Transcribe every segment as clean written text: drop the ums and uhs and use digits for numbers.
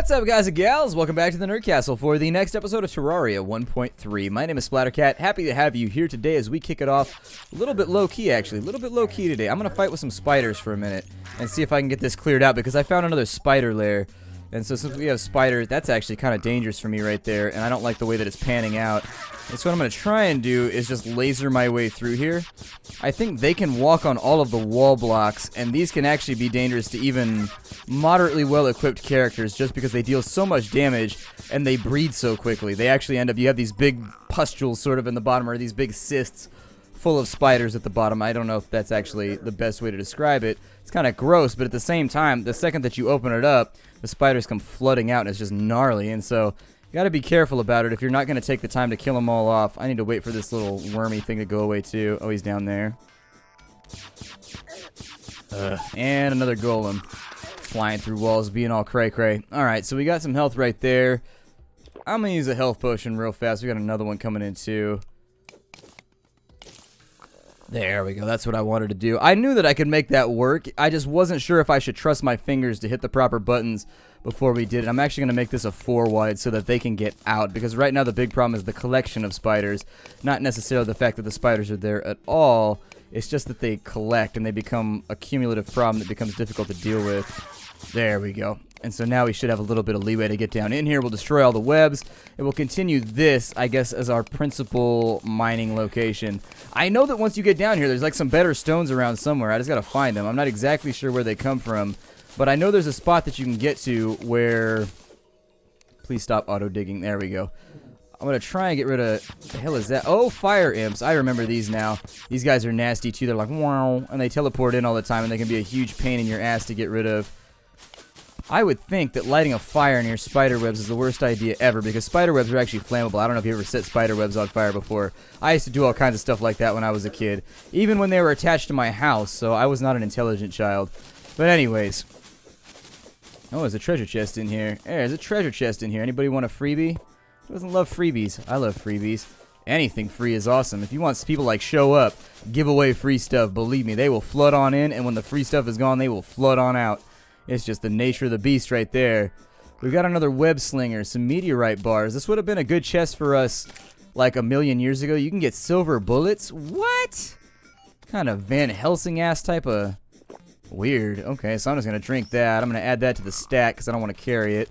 What's up, guys and gals? Welcome back to the Nerd Castle for the next episode of Terraria 1.3. My name is Splattercat. Happy to have you here today as we kick it off a little bit low-key, actually. A little bit low-key today. I'm going to fight with some spiders for a minute and see if I can get this cleared out because I found another spider lair. And so since we have spiders, that's actually kind of dangerous for me right there, and I don't like the way that it's panning out. And so what I'm going to try and do is just laser my way through here. I think they can walk on all of the wall blocks, and these can actually be dangerous to even moderately well-equipped characters just because they deal so much damage and they breed so quickly. They actually end up, you have these big pustules sort of in the bottom, or these big cysts full of spiders at the bottom. I don't know if that's actually the best way to describe it. It's kind of gross, but at the same time, the second that you open it up, the spiders come flooding out and it's just gnarly, and so you gotta be careful about it if you're not gonna take the time to kill them all off. I need to wait for this little wormy thing to go away too. Oh, he's down there. And another golem flying through walls, being all cray-cray. Alright, so we got some health right there. I'm gonna use a health potion real fast. We got another one coming in too. There we go. That's what I wanted to do. I knew that I could make that work. I just wasn't sure if I should trust my fingers to hit the proper buttons before we did it. I'm actually going to make this a 4 wide so that they can get out, because right now the big problem is the collection of spiders, not necessarily the fact that the spiders are there at all. It's just that they collect and they become a cumulative problem that becomes difficult to deal with. There we go. And so now we should have a little bit of leeway to get down in here. We'll destroy all the webs, and we'll continue this, I guess, as our principal mining location. I know that once you get down here, there's like some better stones around somewhere. I just gotta find them. I'm not exactly sure where they come from, but I know there's a spot that you can get to where... Please stop auto-digging. There we go. I'm gonna try and get rid of... What the hell is that? Oh, fire imps. I remember these now. These guys are nasty too. They're like, wow, and they teleport in all the time, and they can be a huge pain in your ass to get rid of. I would think that lighting a fire near spider webs is the worst idea ever, because spider webs are actually flammable. I don't know if you ever set spider webs on fire before. I used to do all kinds of stuff like that when I was a kid, even when they were attached to my house, so I was not an intelligent child. But anyways. Oh, there's a treasure chest in here. There's a treasure chest in here. Anybody want a freebie? Who doesn't love freebies? I love freebies. Anything free is awesome. If you want people like show up, give away free stuff, believe me, they will flood on in, and when the free stuff is gone, they will flood on out. It's just the nature of the beast right there. We've got another web slinger, some meteorite bars. This would have been a good chest for us like a million years ago. You can get silver bullets. What? Kind of Van Helsing ass type of weird. Okay, so I'm just going to drink that. I'm going to add that to the stack because I don't want to carry it.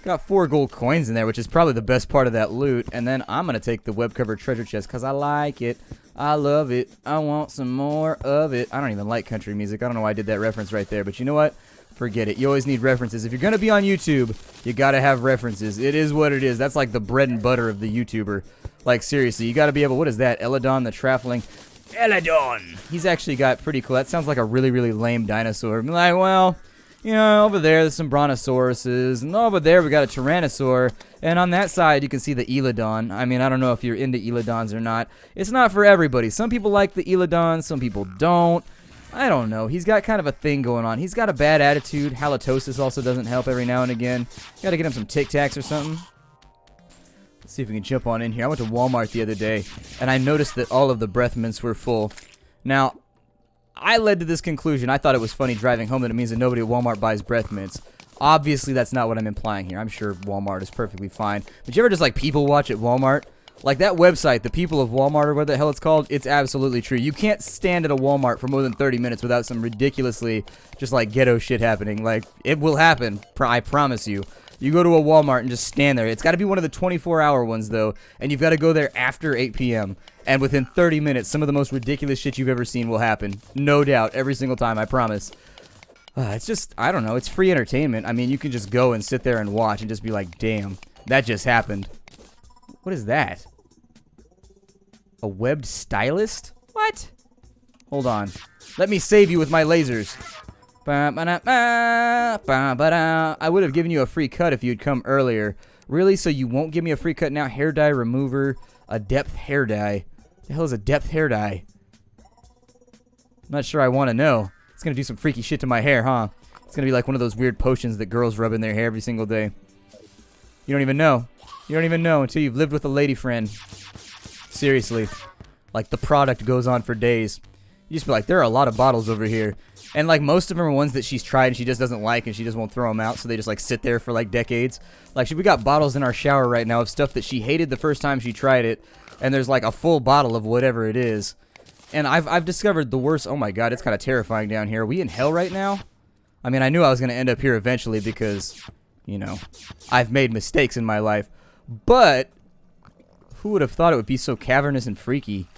Got 4 gold coins in there, which is probably the best part of that loot. And then I'm going to take the web covered treasure chest because I like it. I love it. I want some more of it. I don't even like country music. I don't know why I did that reference right there, but you know what? Forget it. You always need references. If you're going to be on YouTube, you got to have references. It is what it is. That's like the bread and butter of the YouTuber. Like, seriously, you got to be able... What is that? Eladon the Traveling... Eladon! He's actually got pretty cool... That sounds like a really, really lame dinosaur. I'm like, well, you know, over there's some brontosauruses, and over there we got a tyrannosaur, and on that side you can see the Eladon. I mean, I don't know if you're into Eladons or not. It's not for everybody. Some people like the Eladon, some people don't. I don't know. He's got kind of a thing going on. He's got a bad attitude. Halitosis also doesn't help every now and again. Gotta get him some Tic Tacs or something. Let's see if we can jump on in here. I went to Walmart the other day, and I noticed that all of the breath mints were full. Now, I led to this conclusion. I thought it was funny driving home that it means that nobody at Walmart buys breath mints. Obviously, that's not what I'm implying here. I'm sure Walmart is perfectly fine. But you ever just, like, people watch at Walmart? Like that website, the People of Walmart, or what the hell it's called, it's absolutely true. You can't stand at a Walmart for more than 30 minutes without some ridiculously just like ghetto shit happening. Like, it will happen, I promise you. You go to a Walmart and just stand there. It's got to be one of the 24-hour ones, though, and you've got to go there after 8 p.m. And within 30 minutes, some of the most ridiculous shit you've ever seen will happen. No doubt, every single time, I promise. It's just, I don't know, it's free entertainment. I mean, you can just go and sit there and watch and just be like, damn, that just happened. What is that? A webbed stylist? What? Hold on. Let me save you with my lasers. I would have given you a free cut if you'd come earlier. Really? So you won't give me a free cut now? Hair dye remover. A depth hair dye. What the hell is a depth hair dye? I'm not sure I want to know. It's going to do some freaky shit to my hair, huh? It's going to be like one of those weird potions that girls rub in their hair every single day. You don't even know. You don't even know until you've lived with a lady friend. Seriously. Like, the product goes on for days. You just be like, there are a lot of bottles over here. And, like, most of them are ones that she's tried and she just doesn't like and she just won't throw them out, so they just, like, sit there for, like, decades. Like, we got bottles in our shower right now of stuff that she hated the first time she tried it, and there's, like, a full bottle of whatever it is. And I've discovered the worst. Oh, my God, it's kind of terrifying down here. Are we in hell right now? I mean, I knew I was going to end up here eventually because, you know, I've made mistakes in my life. But who would have thought it would be so cavernous and freaky?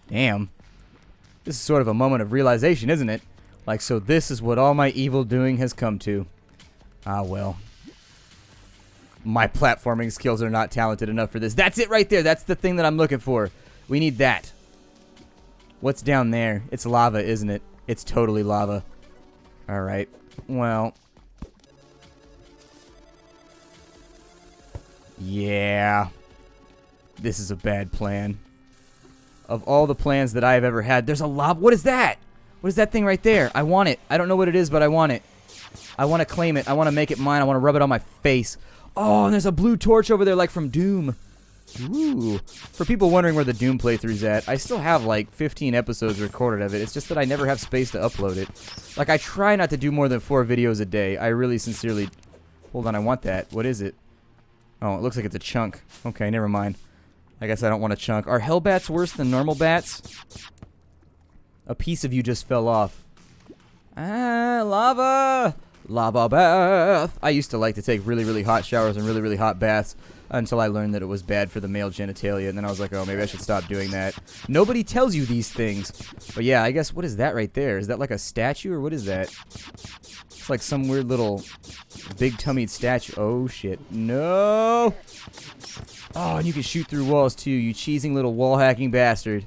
Damn. This is sort of a moment of realization, isn't it? Like, so this is what all my evil doing has come to. Ah, well. My platforming skills are not talented enough for this. That's it right there. That's the thing that I'm looking for. We need that. What's down there? It's lava, isn't it? It's totally lava. Alright. Well. Yeah. This is a bad plan. Of all the plans that I have ever had, there's a lava. What is that? What is that thing right there? I want it. I don't know what it is, but I want it. I want to claim it. I want to make it mine. I want to rub it on my face. Oh, and there's a blue torch over there like from Doom. Ooh. For people wondering where the Doom playthrough's at, I still have like 15 episodes recorded of it. It's just that I never have space to upload it. Like, I try not to do more than 4 videos a day. I really sincerely... Hold on, I want that. What is it? Oh, it looks like it's a chunk. Okay, never mind. I guess I don't want a chunk. Are hell bats worse than normal bats? A piece of you just fell off. Ah, lava! Lava bath! I used to like to take really, really hot showers and really, really hot baths until I learned that it was bad for the male genitalia, and then I was like, oh, maybe I should stop doing that. Nobody tells you these things. But yeah, I guess, what is that right there? Is that like a statue, or what is that? It's like some weird little big-tummied statue. Oh, shit. No! Oh, and you can shoot through walls, too, you cheesing little wall-hacking bastard.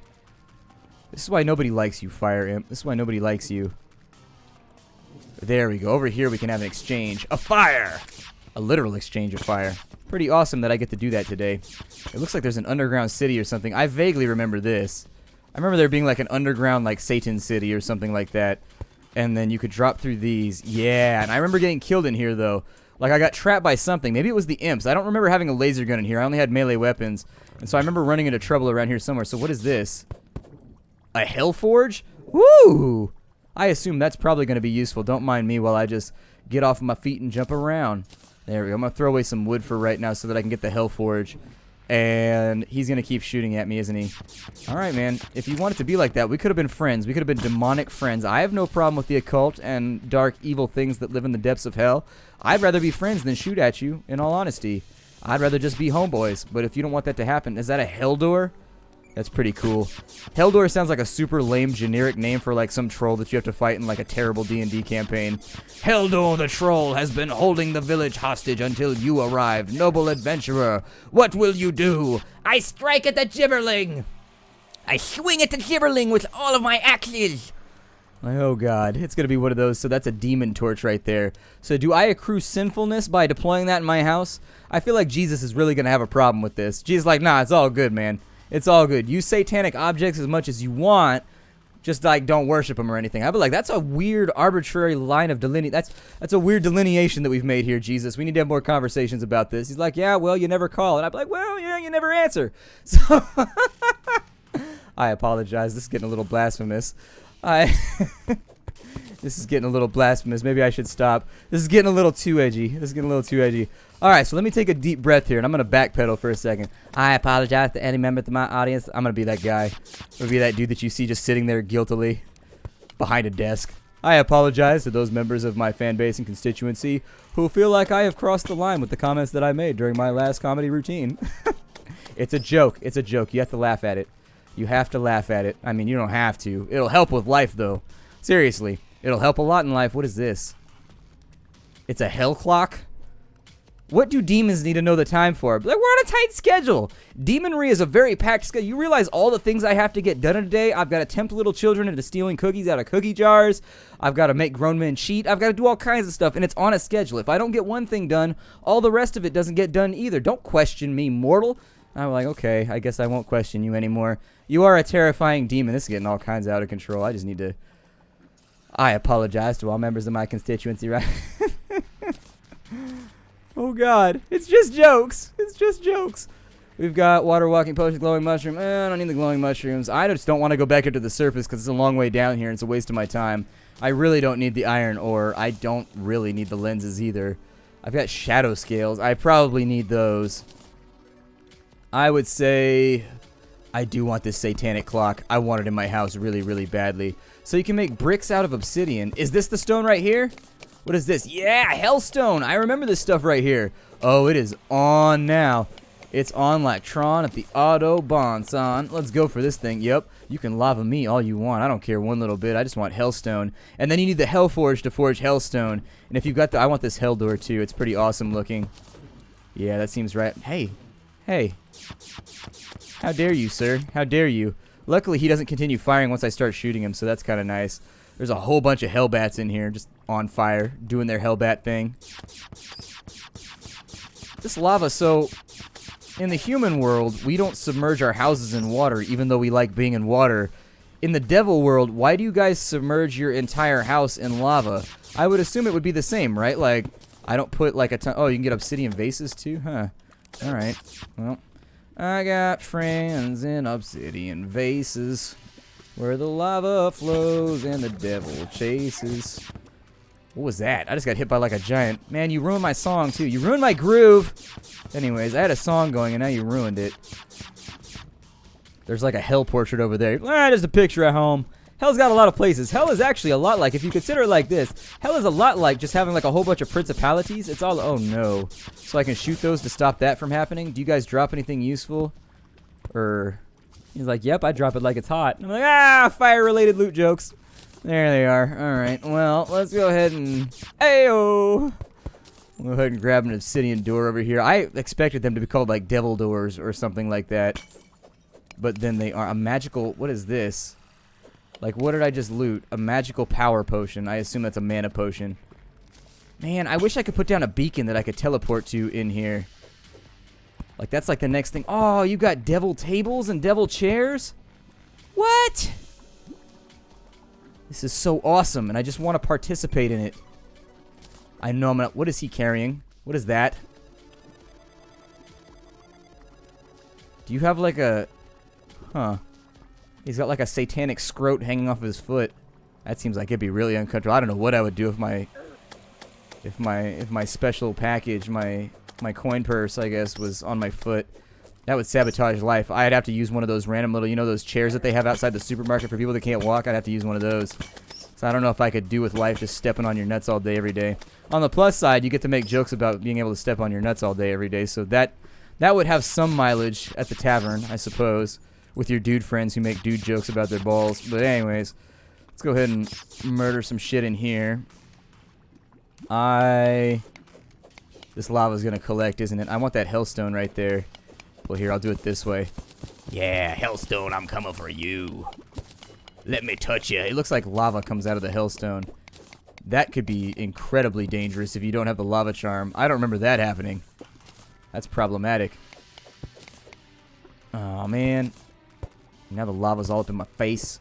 This is why nobody likes you, Fire Imp. This is why nobody likes you. There we go. Over here we can have an exchange. A fire! A literal exchange of fire. Pretty awesome that I get to do that today. It looks like there's an underground city or something. I vaguely remember this. I remember there being like an underground like Satan city or something like that. And then you could drop through these. Yeah, and I remember getting killed in here though. Like I got trapped by something. Maybe it was the imps. I don't remember having a laser gun in here. I only had melee weapons. And so I remember running into trouble around here somewhere. So what is this? A hell forge? Woo! I assume that's probably going to be useful. Don't mind me while I just get off my feet and jump around. There we go. I'm going to throw away some wood for right now so that I can get the hell forge. And he's going to keep shooting at me, isn't he? Alright, man. If you want it to be like that, we could have been friends. We could have been demonic friends. I have no problem with the occult and dark, evil things that live in the depths of hell. I'd rather be friends than shoot at you, in all honesty. I'd rather just be homeboys. But if you don't want that to happen, is that a hell door? That's pretty cool. Heldor sounds like a super lame generic name for like some troll that you have to fight in like a terrible D&D campaign. Heldor the troll has been holding the village hostage until you arrived. Noble adventurer, what will you do? I strike at the gibberling. I swing at the gibberling with all of my axes. Oh god, it's gonna be one of those. So that's a demon torch right there. So do I accrue sinfulness by deploying that in my house? I feel like Jesus is really gonna have a problem with this. Jesus is like, nah, it's all good, man. It's all good. Use satanic objects as much as you want. Just, like, don't worship them or anything. I'd be like, that's a weird, arbitrary line of delineation. That's a weird delineation that we've made here, Jesus. We need to have more conversations about this. He's like, yeah, well, you never call. And I'd be like, well, yeah, you never answer. So, I apologize. This is getting a little blasphemous. This is getting a little blasphemous. Maybe I should stop. This is getting a little too edgy. Alright, so let me take a deep breath here, and I'm going to backpedal for a second. I apologize to any member of my audience. I'm going to be that guy. I'm going to be that dude that you see just sitting there guiltily behind a desk. I apologize to those members of my fan base and constituency who feel like I have crossed the line with the comments that I made during my last comedy routine. It's a joke. It's a joke. You have to laugh at it. You have to laugh at it. I mean, you don't have to. It'll help with life, though. Seriously. It'll help a lot in life. What is this? It's a hell clock? What do demons need to know the time for? Like, we're on a tight schedule. Demonry is a very packed schedule. You realize all the things I have to get done in a day? I've got to tempt little children into stealing cookies out of cookie jars. I've got to make grown men cheat. I've got to do all kinds of stuff, and it's on a schedule. If I don't get one thing done, all the rest of it doesn't get done either. Don't question me, mortal. I'm like, okay, I guess I won't question you anymore. You are a terrifying demon. This is getting all kinds out of control. I just need to... I apologize to all members of my constituency, right? Oh, God. It's just jokes. It's just jokes. We've got water walking potion, glowing mushroom. I don't need the glowing mushrooms. I just don't want to go back into the surface because it's a long way down here and it's a waste of my time. I really don't need the iron ore. I don't really need the lenses either. I've got shadow scales. I probably need those. I would say I do want this satanic clock. I want it in my house really, really badly. So you can make bricks out of obsidian. Is this the stone right here? What is this? Yeah, hellstone. I remember this stuff right here. Oh, it is on now. It's on like Tron at the Autobahn, son. Let's go for this thing. Yep, you can lava me all you want. I don't care one little bit. I just want hellstone. And then you need the hellforge to forge hellstone. And if you've got the... I want this hell door too. It's pretty awesome looking. Yeah, that seems right. Hey. Hey. How dare you, sir? How dare you? Luckily, he doesn't continue firing once I start shooting him, so that's kind of nice. There's a whole bunch of hellbats in here just on fire, doing their hellbat thing. This lava, so... In the human world, we don't submerge our houses in water, even though we like being in water. In the devil world, why do you guys submerge your entire house in lava? I would assume it would be the same, right? Like, I don't put like a ton... Oh, you can get obsidian vases too? Huh. Alright. Well, I got friends in obsidian vases, where the lava flows and the devil chases. What was that? I just got hit by like a giant. Man, you ruined my song too. You ruined my groove. Anyways, I had a song going and now you ruined it. There's like a hell portrait over there. There's a picture at home. Hell's got a lot of places. Hell is actually a lot like, if you consider it like this, hell is a lot like just having like a whole bunch of principalities. It's all, oh no. So I can shoot those to stop that from happening. Do you guys drop anything useful? Or, he's like, yep, I drop it like it's hot. And I'm like, fire-related loot jokes. There they are. Alright, well, let's go ahead and... Ayo! We'll go ahead and grab an obsidian door over here. I expected them to be called, like, devil doors or something like that. But then they are a magical... What is this? Like, what did I just loot? A magical power potion. I assume that's a mana potion. Man, I wish I could put down a beacon that I could teleport to in here. Like, that's like the next thing. Oh, you got devil tables and devil chairs? What? This is so awesome, and I just want to participate in it. I know I'm gonna... What is he carrying? What is that? Do you have like a... Huh. He's got like a satanic scrote hanging off of his foot. That seems like it'd be really uncomfortable. I don't know what I would do if my... If my special package, my coin purse, I guess, was on my foot. That would sabotage life. I'd have to use one of those random little, you know, those chairs that they have outside the supermarket for people that can't walk. I'd have to use one of those. So I don't know if I could do with life just stepping on your nuts all day, every day. On the plus side, you get to make jokes about being able to step on your nuts all day, every day. So that would have some mileage at the tavern, I suppose, with your dude friends who make dude jokes about their balls. But anyways, let's go ahead and murder some shit in here. This lava's gonna collect, isn't it? I want that hellstone right there. Well, here, I'll do it this way. Yeah, hellstone, I'm coming for you. Let me touch you. It looks like lava comes out of the hellstone. That could be incredibly dangerous if you don't have the lava charm. I don't remember that happening. That's problematic. Oh, man. Now the lava's all up in my face.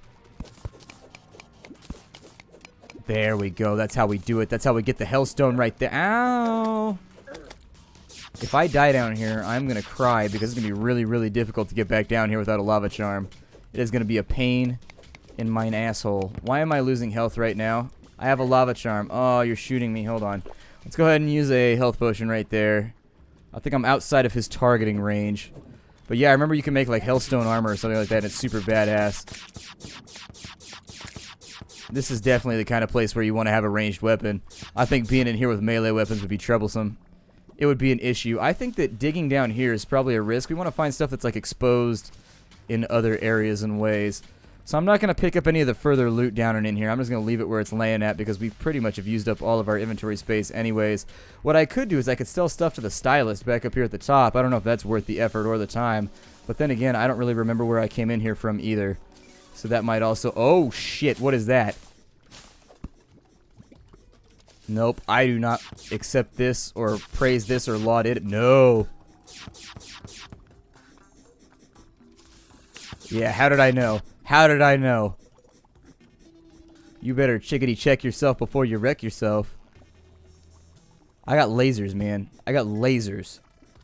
There we go. That's how we do it. That's how we get the hellstone right there. Ow! If I die down here, I'm going to cry because it's going to be really, really difficult to get back down here without a lava charm. It is going to be a pain in mine asshole. Why am I losing health right now? I have a lava charm. Oh, you're shooting me. Hold on. Let's go ahead and use a health potion right there. I think I'm outside of his targeting range. But yeah, I remember you can make like hellstone armor or something like that, and it's super badass. This is definitely the kind of place where you want to have a ranged weapon. I think being in here with melee weapons would be troublesome. It would be an issue. I think that digging down here is probably a risk. We want to find stuff that's like exposed in other areas and ways. So I'm not going to pick up any of the further loot down and in here. I'm just going to leave it where it's laying at because we pretty much have used up all of our inventory space anyways. What I could do is I could sell stuff to the stylist back up here at the top. I don't know if that's worth the effort or the time. But then again, I don't really remember where I came in here from either. So that might also... Oh, shit. What is that? Nope, I do not accept this or praise this or laud it. No. Yeah, how did I know? How did I know? You better chickadee check yourself before you wreck yourself. I got lasers, man. I got lasers.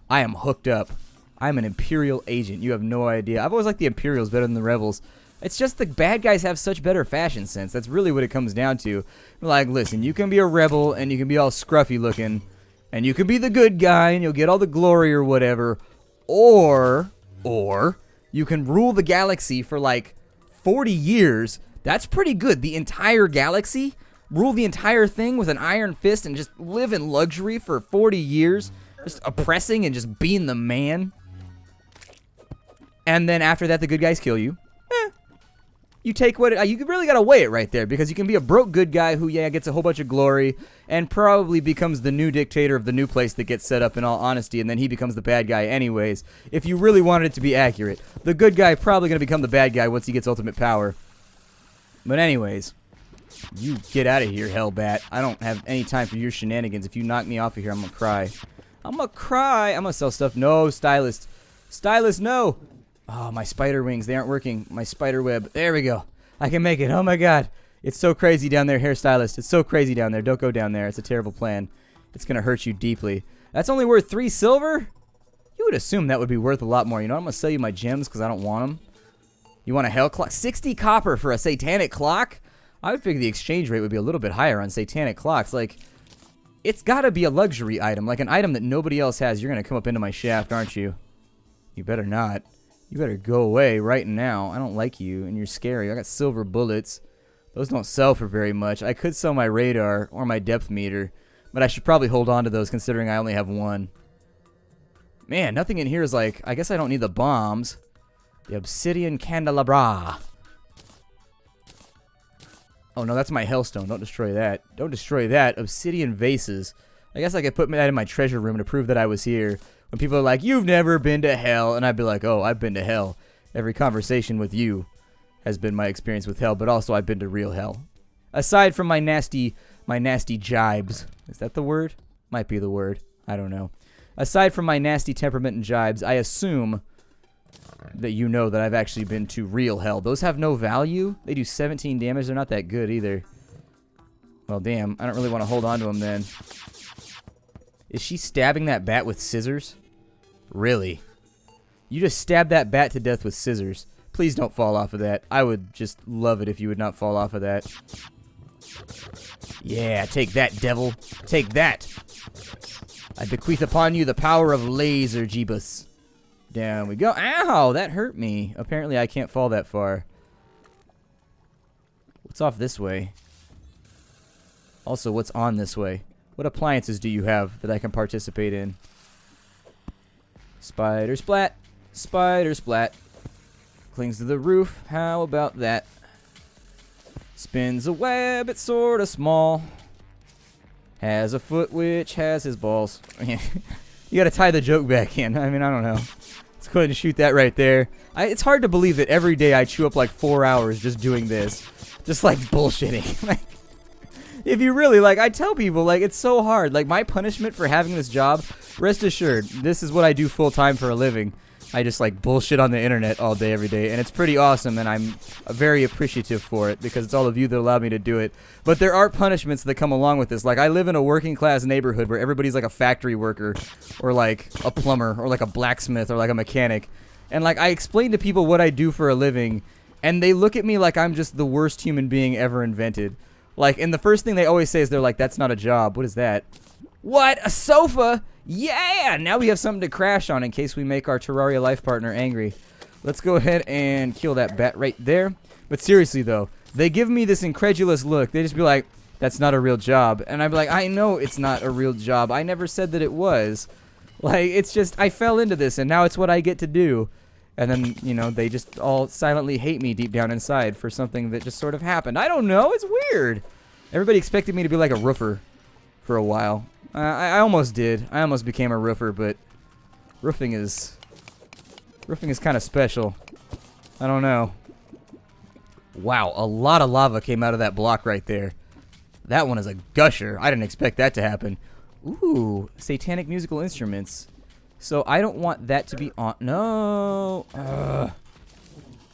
I am hooked up. I'm an Imperial Agent. You have no idea. I've always liked the Imperials better than the Rebels. It's just the bad guys have such better fashion sense. That's really what it comes down to. Like, listen, you can be a rebel and you can be all scruffy looking, and you can be the good guy and you'll get all the glory or whatever, or you can rule the galaxy for like 40 years. That's pretty good. The entire galaxy, rule the entire thing with an iron fist and just live in luxury for 40 years, just oppressing and just being the man. And then after that, the good guys kill you. You take what you really gotta weigh it right there, because you can be a broke good guy who gets a whole bunch of glory and probably becomes the new dictator of the new place that gets set up, in all honesty, and then he becomes the bad guy anyways. If you really wanted it to be accurate, the good guy probably gonna become the bad guy once he gets ultimate power. But anyways, you get out of here, Hellbat. I don't have any time for your shenanigans. If you knock me off of here, I'm gonna cry. I'm gonna cry. I'm gonna sell stuff. No, stylist. Stylist, no. Oh, my spider wings, they aren't working. My spider web. There we go. I can make it. Oh, my God. It's so crazy down there, hairstylist. It's so crazy down there. Don't go down there. It's a terrible plan. It's going to hurt you deeply. That's only worth 3 silver? You would assume that would be worth a lot more. You know, I'm going to sell you my gems because I don't want them. You want a hell clock? 60 copper for a satanic clock? I would figure the exchange rate would be a little bit higher on satanic clocks. Like, it's got to be a luxury item, like an item that nobody else has. You're going to come up into my shaft, aren't you? You better not. You better go away right now. I don't like you, and you're scary. I got silver bullets. Those don't sell for very much. I could sell my radar or my depth meter, but I should probably hold on to those considering I only have one. Man, nothing in here is like... I guess I don't need the bombs. The obsidian candelabra. Oh, no, that's my hellstone. Don't destroy that. Don't destroy that. Obsidian vases. I guess I could put that in my treasure room to prove that I was here. When people are like, you've never been to hell, and I'd be like, oh, I've been to hell. Every conversation with you has been my experience with hell, but also I've been to real hell. Aside from my nasty jibes. Is that the word? Might be the word. I don't know. Aside from my nasty temperament and jibes, I assume that you know that I've actually been to real hell. Those have no value. They do 17 damage. They're not that good either. Well, damn. I don't really want to hold on to them then. Is she stabbing that bat with scissors? Really? You just stabbed that bat to death with scissors. Please don't fall off of that. I would just love it if you would not fall off of that. Yeah, take that, devil. Take that. I bequeath upon you the power of laser Jeebus. Down we go. Ow, that hurt me. Apparently I can't fall that far. What's off this way? Also, what's on this way? What appliances do you have that I can participate in? Spider splat. Spider splat. Clings to the roof. How about that? Spins a web. It's sort of small. Has a foot which has his balls. You gotta tie the joke back in. I mean, I don't know. Let's go ahead and shoot that right there. It's hard to believe that every day I chew up like 4 hours just doing this. Just like bullshitting. Like, if you really, like, I tell people, like, it's so hard. Like, my punishment for having this job, rest assured, this is what I do full time for a living. I just, like, bullshit on the internet all day, every day. And it's pretty awesome, and I'm very appreciative for it, because it's all of you that allow me to do it. But there are punishments that come along with this. Like, I live in a working-class neighborhood where everybody's, like, a factory worker, or, like, a plumber, or, like, a blacksmith, or, like, a mechanic. And, like, I explain to people what I do for a living, and they look at me like I'm just the worst human being ever invented. Like, and the first thing they always say is they're like, that's not a job. What is that? What? A sofa? Yeah! Now we have something to crash on in case we make our Terraria life partner angry. Let's go ahead and kill that bat right there. But seriously, though, they give me this incredulous look. They just be like, that's not a real job. And I'd be like, I know it's not a real job. I never said that it was. Like, it's just, I fell into this, and now it's what I get to do. And then, you know, they just all silently hate me deep down inside for something that just sort of happened. I don't know. It's weird. Everybody expected me to be like a roofer for a while. I almost did. I almost became a roofer, but roofing is kind of special. I don't know. Wow, a lot of lava came out of that block right there. That one is a gusher. I didn't expect that to happen. Ooh, satanic musical instruments. So I don't want that to be on. No.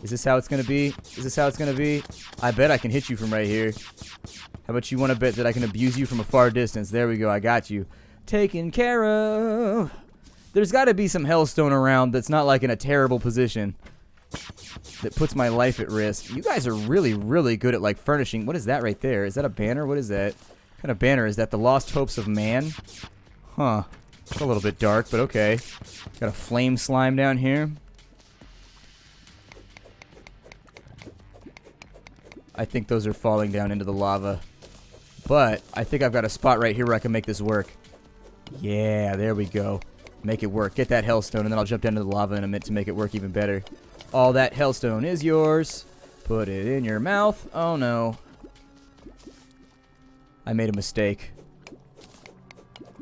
Is this how it's going to be? Is this how it's going to be? I bet I can hit you from right here. How about you want to bet that I can abuse you from a far distance? There we go. I got you. Taken care of. There's got to be some hellstone around that's not like in a terrible position that puts my life at risk. You guys are really, really good at like furnishing. What is that right there? Is that a banner? What is that? What kind of banner is that? The Lost Hopes of Man? Huh. It's a little bit dark, but okay. Got a flame slime down here. I think those are falling down into the lava. But I think I've got a spot right here where I can make this work. Yeah, there we go. Make it work. Get that hellstone, and then I'll jump down into the lava in a minute to make it work even better. All that hellstone is yours. Put it in your mouth. Oh, no. I made a mistake.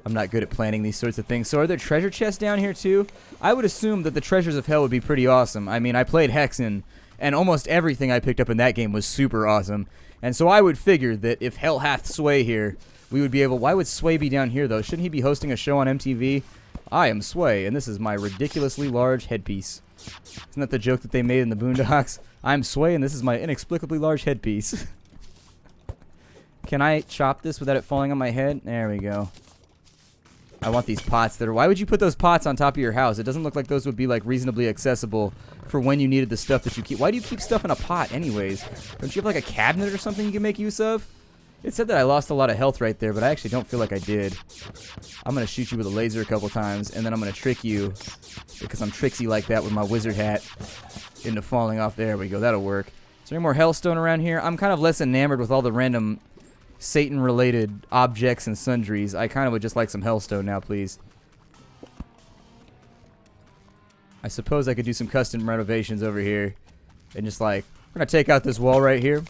I'm not good at planning these sorts of things. So are there treasure chests down here, too? I would assume that the treasures of hell would be pretty awesome. I mean, I played Hexen, and almost everything I picked up in that game was super awesome. And so I would figure that if hell hath sway here, we would be able... Why would Sway be down here, though? Shouldn't he be hosting a show on MTV? I am Sway, and this is my ridiculously large headpiece. Isn't that the joke that they made in the Boondocks? I'm Sway, and this is my inexplicably large headpiece. Can I chop this without it falling on my head? There we go. I want these pots that are... Why would you put those pots on top of your house? It doesn't look like those would be, like, reasonably accessible for when you needed the stuff that you keep. Why do you keep stuff in a pot anyways? Don't you have, like, a cabinet or something you can make use of? It said that I lost a lot of health right there, but I actually don't feel like I did. I'm going to shoot you with a laser a couple times, and then I'm going to trick you, because I'm tricksy like that with my wizard hat, into falling off. There we go. That'll work. Is there any more hellstone around here? I'm kind of less enamored with all the random Satan-related objects and sundries. I kind of would just like some hellstone now, please. I suppose I could do some custom renovations over here. And just like, we're going to take out this wall right here.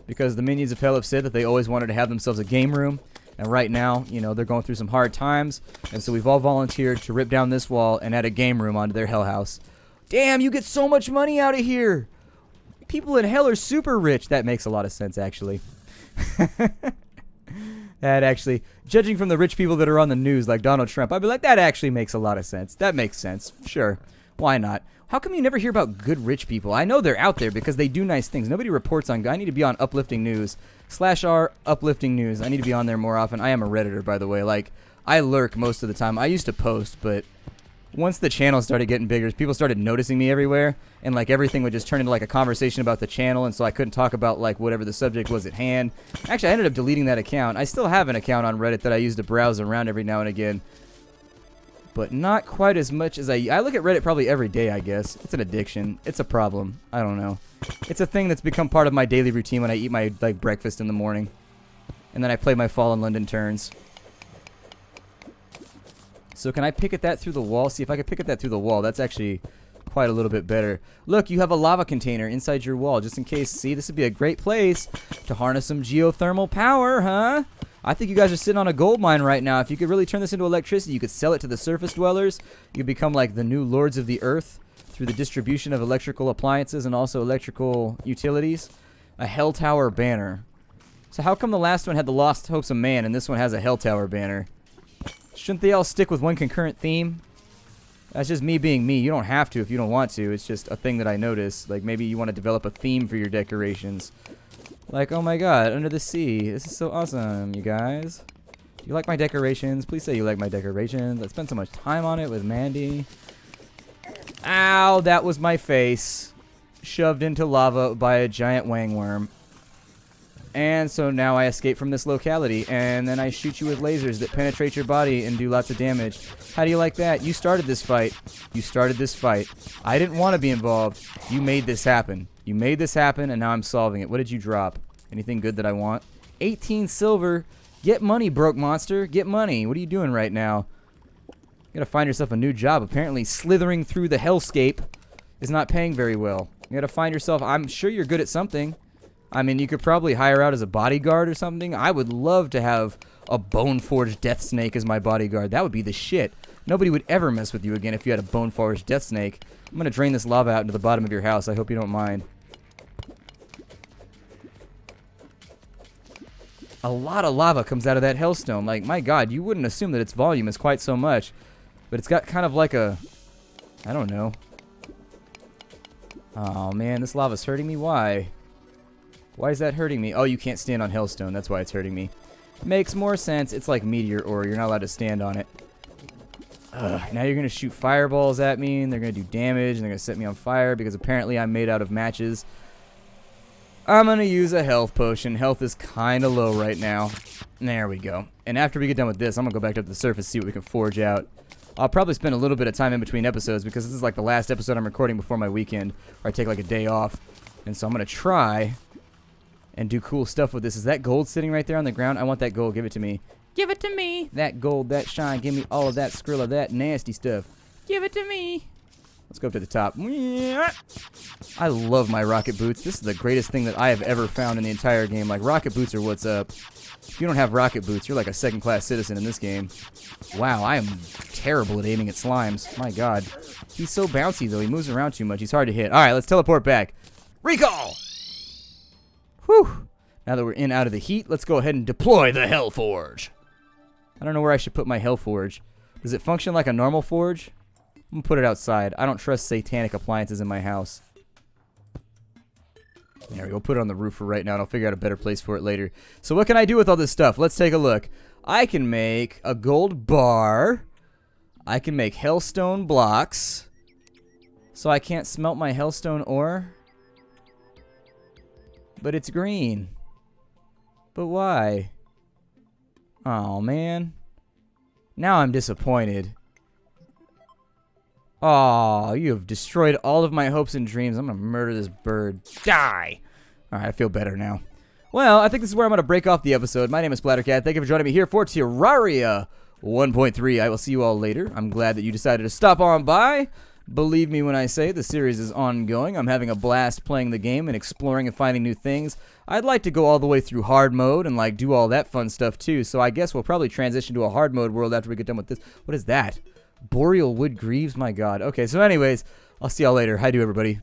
Because the minions of hell have said that they always wanted to have themselves a game room. And right now, you know, they're going through some hard times. And so we've all volunteered to rip down this wall and add a game room onto their hell house. Damn, you get so much money out of here! People in hell are super rich. That makes a lot of sense, actually. That actually, judging from the rich people that are on the news like Donald Trump, I'd be like, that actually makes a lot of sense. That makes sense. Sure. Why not? How come you never hear about good rich people? I know they're out there because they do nice things. Nobody reports on... I need to be on Uplifting News. /r Uplifting News. I need to be on there more often. I am a Redditor, by the way. Like, I lurk most of the time. I used to post, but once the channel started getting bigger, people started noticing me everywhere, and like everything would just turn into like a conversation about the channel, and so I couldn't talk about like whatever the subject was at hand. Actually, I ended up deleting that account. I still have an account on Reddit that I use to browse around every now and again, but not quite as much as I look at Reddit probably every day, I guess. It's an addiction. It's a problem. I don't know. It's a thing that's become part of my daily routine when I eat my like breakfast in the morning, and then I play my Fallen London turns. So can I pick at that through the wall? See if I can pick at that through the wall. That's actually quite a little bit better. Look, you have a lava container inside your wall, just in case. See, this would be a great place to harness some geothermal power, huh? I think you guys are sitting on a gold mine right now. If you could really turn this into electricity, you could sell it to the surface dwellers. You could become like the new lords of the earth through the distribution of electrical appliances and also electrical utilities. A Hell Tower banner. So how come the last one had the Lost Hopes of Man and this one has a Hell Tower banner? Shouldn't they all stick with one concurrent theme? That's just me being me. You don't have to if you don't want to. It's just a thing that I notice. Like maybe you want to develop a theme for your decorations. Like, oh my god, under the sea. This is so awesome, you guys. Do you like my decorations? Please say you like my decorations. I spent so much time on it with Mandy. Ow, that was my face. Shoved into lava by a giant wangworm. And so now I escape from this locality, and then I shoot you with lasers that penetrate your body and do lots of damage. How do you like that? You started this fight. You started this fight. I didn't want to be involved. You made this happen. You made this happen, and now I'm solving it. What did you drop? Anything good that I want? 18 silver. Get money, broke monster. Get money. What are you doing right now? You gotta find yourself a new job. Apparently, slithering through the hellscape is not paying very well. You gotta find yourself... I'm sure you're good at something. I mean, you could probably hire out as a bodyguard or something. I would love to have a bone-forged death snake as my bodyguard. That would be the shit. Nobody would ever mess with you again if you had a bone-forged death snake. I'm going to drain this lava out into the bottom of your house. I hope you don't mind. A lot of lava comes out of that hellstone. Like, my god, you wouldn't assume that its volume is quite so much. But it's got kind of like a... I don't know. Oh, man, this lava's hurting me. Why? Why is that hurting me? Oh, you can't stand on hellstone. That's why it's hurting me. Makes more sense. It's like meteor ore. You're not allowed to stand on it. Now you're going to shoot fireballs at me, and they're going to do damage, and they're going to set me on fire because apparently I'm made out of matches. I'm going to use a health potion. Health is kind of low right now. There we go. And after we get done with this, I'm going to go back up to the surface, see what we can forge out. I'll probably spend a little bit of time in between episodes because this is like the last episode I'm recording before my weekend, or I take like a day off. And so I'm going to try and do cool stuff with this. Is that gold sitting right there on the ground? I want that gold. Give it to me. Give it to me. That gold, that shine. Give me all of that Skrilla, that nasty stuff. Give it to me. Let's go up to the top. I love my rocket boots. This is the greatest thing that I have ever found in the entire game. Like, rocket boots are what's up. If you don't have rocket boots, you're like a second-class citizen in this game. Wow, I am terrible at aiming at slimes. My God. He's so bouncy, though. He moves around too much. He's hard to hit. All right, let's teleport back. Recall! Whew. Now that we're in out of the heat, let's go ahead and deploy the Hellforge. I don't know where I should put my Hellforge. Does it function like a normal forge? I'm going to put it outside. I don't trust satanic appliances in my house. There we go. Put it on the roof for right now, and I'll figure out a better place for it later. So what can I do with all this stuff? Let's take a look. I can make a gold bar. I can make hellstone blocks. So I can't smelt my hellstone ore. But it's green. But why? Oh, man. Now I'm disappointed. Oh, you have destroyed all of my hopes and dreams. I'm going to murder this bird. Die! Alright, I feel better now. Well, I think this is where I'm going to break off the episode. My name is Splattercat. Thank you for joining me here for Terraria 1.3. I will see you all later. I'm glad that you decided to stop on by. Believe me when I say the series is ongoing. I'm having a blast playing the game and exploring and finding new things. I'd like to go all the way through hard mode and like do all that fun stuff too. So I guess we'll probably transition to a hard mode world after we get done with this. What is that? Boreal wood greaves? My God. Okay, so anyways, I'll see y'all later. Hi, everybody.